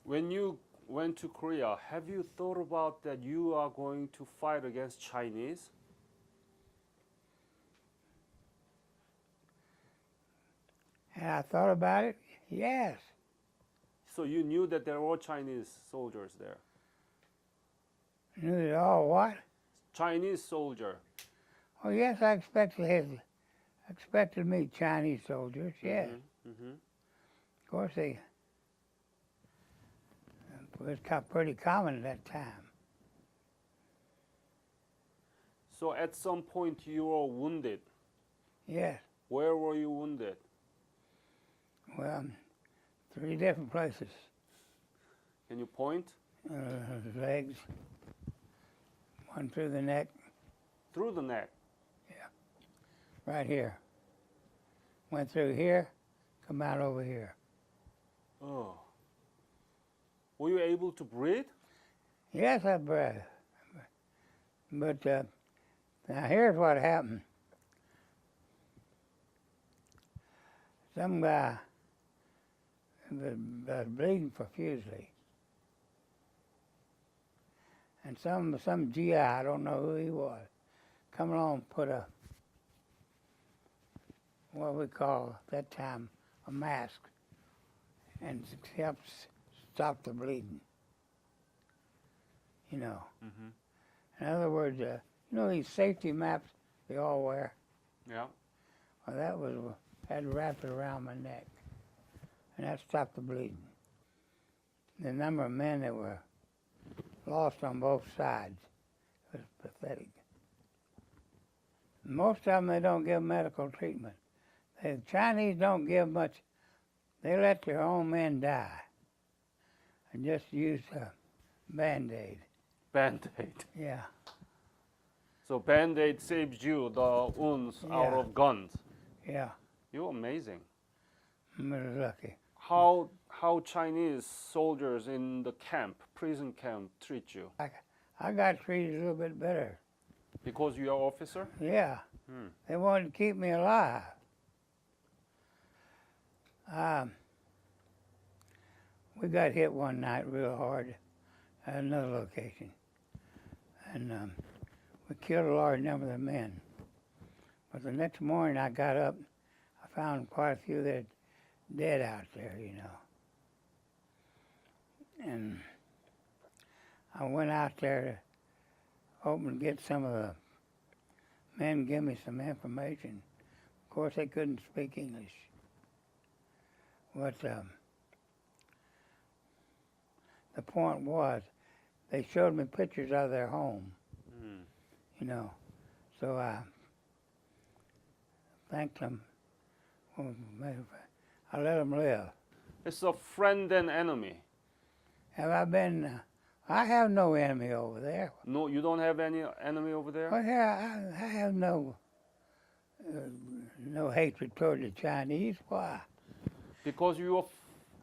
When you went to Korea, have you thought about that you are going to fight against Chinese? And I thought about it. Yes. So you knew that there were Chinese soldiers there. Knew it all. What? Chinese soldier. Oh, yes. I expected to meet Chinese soldiers. Yes. Mm-hmm. Of course, it was pretty common at that time. So at some point you were wounded. Yes. Where were you wounded? Well, 3 different places. Can you point? Legs. One through the neck. Through the neck. Right here. Went through here, come out over here. Oh. Were you able to breathe? Yes, I breathed. But now here's what happened. Some guy was bleeding profusely. And some GI, I don't know who he was, come along and put what we call at that time a mask and helped stop the bleeding. You know. Mm-hmm. In other words, you know these safety maps they all wear? Yeah. Well, that had wrapped around my neck, and that stopped the bleeding. The number of men that were lost on both sides was pathetic. Most of them, they don't give medical treatment. The Chinese don't give much. They let their own men die and just use a Band-Aid. Band-Aid. Yeah. So Band-Aid saves you the wounds out Yeah. of guns. Yeah. You're amazing. I'm really lucky. How Chinese soldiers in the prison camp treat you? I got treated a little bit better. Because you're an officer? Yeah. Hmm. They wanted to keep me alive. We got hit one night real hard at another location. And we killed a large number of the men. But the next morning I got up, I found quite a few that dead out there, you know. And I went out there to hope and get some of the men give me some information. Of course, they couldn't speak English. But the point was, they showed me pictures of their home, you know. So I thanked them. I let them live. It's a friend and enemy. Have I been? I have no enemy over there. No, you don't have any enemy over there? Well, yeah, I have no hatred toward the Chinese. Why? Because you were...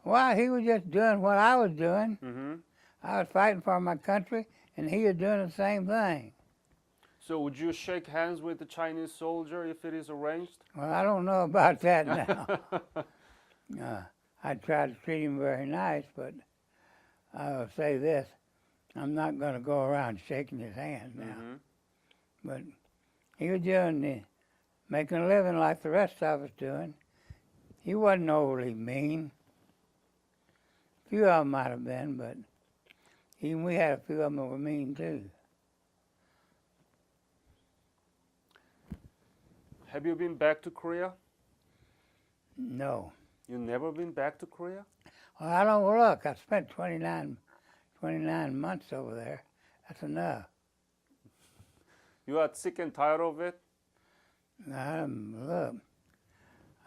Why? He was just doing what I was doing. Mm-hmm. I was fighting for my country, and he was doing the same thing. So would you shake hands with the Chinese soldier if it is arranged? Well, I don't know about that now. I try to treat him very nice, but I'll say this. I'm not going to go around shaking his hand now. Mm-hmm. But he was making a living like the rest of us doing. He wasn't overly mean. A few of them might have been, but even we had a few of them that were mean too. Have you been back to Korea? No. You never been back to Korea? Well, I don't look. I spent 29 months over there. That's enough. You are sick and tired of it? Look,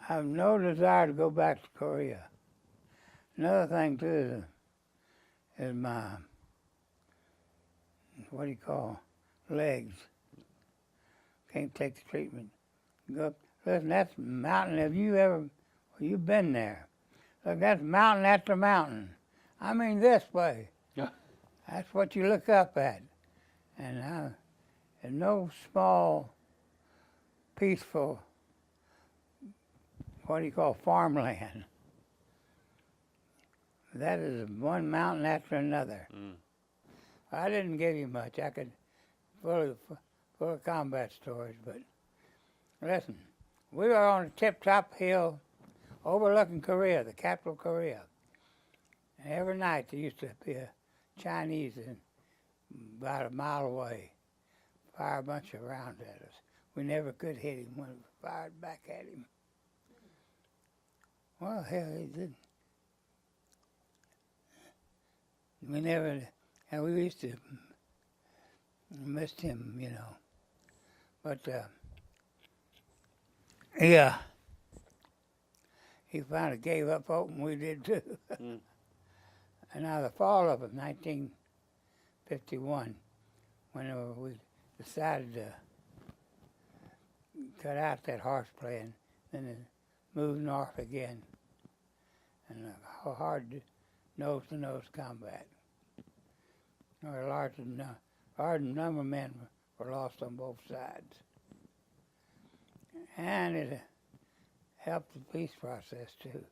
I have no desire to go back to Korea. Another thing too is my, what do you call, legs. Can't take the treatment. Go, listen, that's mountain. Have you ever, you've been there. Look, that's mountain after mountain. I mean this way. Yeah. That's what you look up at. And there's no small, peaceful, what do you call, farmland. That is one mountain after another. Mm. I didn't give you much. I could full of combat stories, but listen, we were on a tip-top hill overlooking Korea, the capital of Korea. And every night there used to be a Chinese about a mile away, fire a bunch of rounds at us. We never could hit him when we fired back at him. Well, hell, he didn't. We never, and we used to missed him, you know. But he finally gave up hope, and we did too. Mm. And now the fall of 1951, when we decided to cut out that horseplay and then move north again, and hard nose-to-nose combat. A large number of men were lost on both sides. And it helped the peace process too.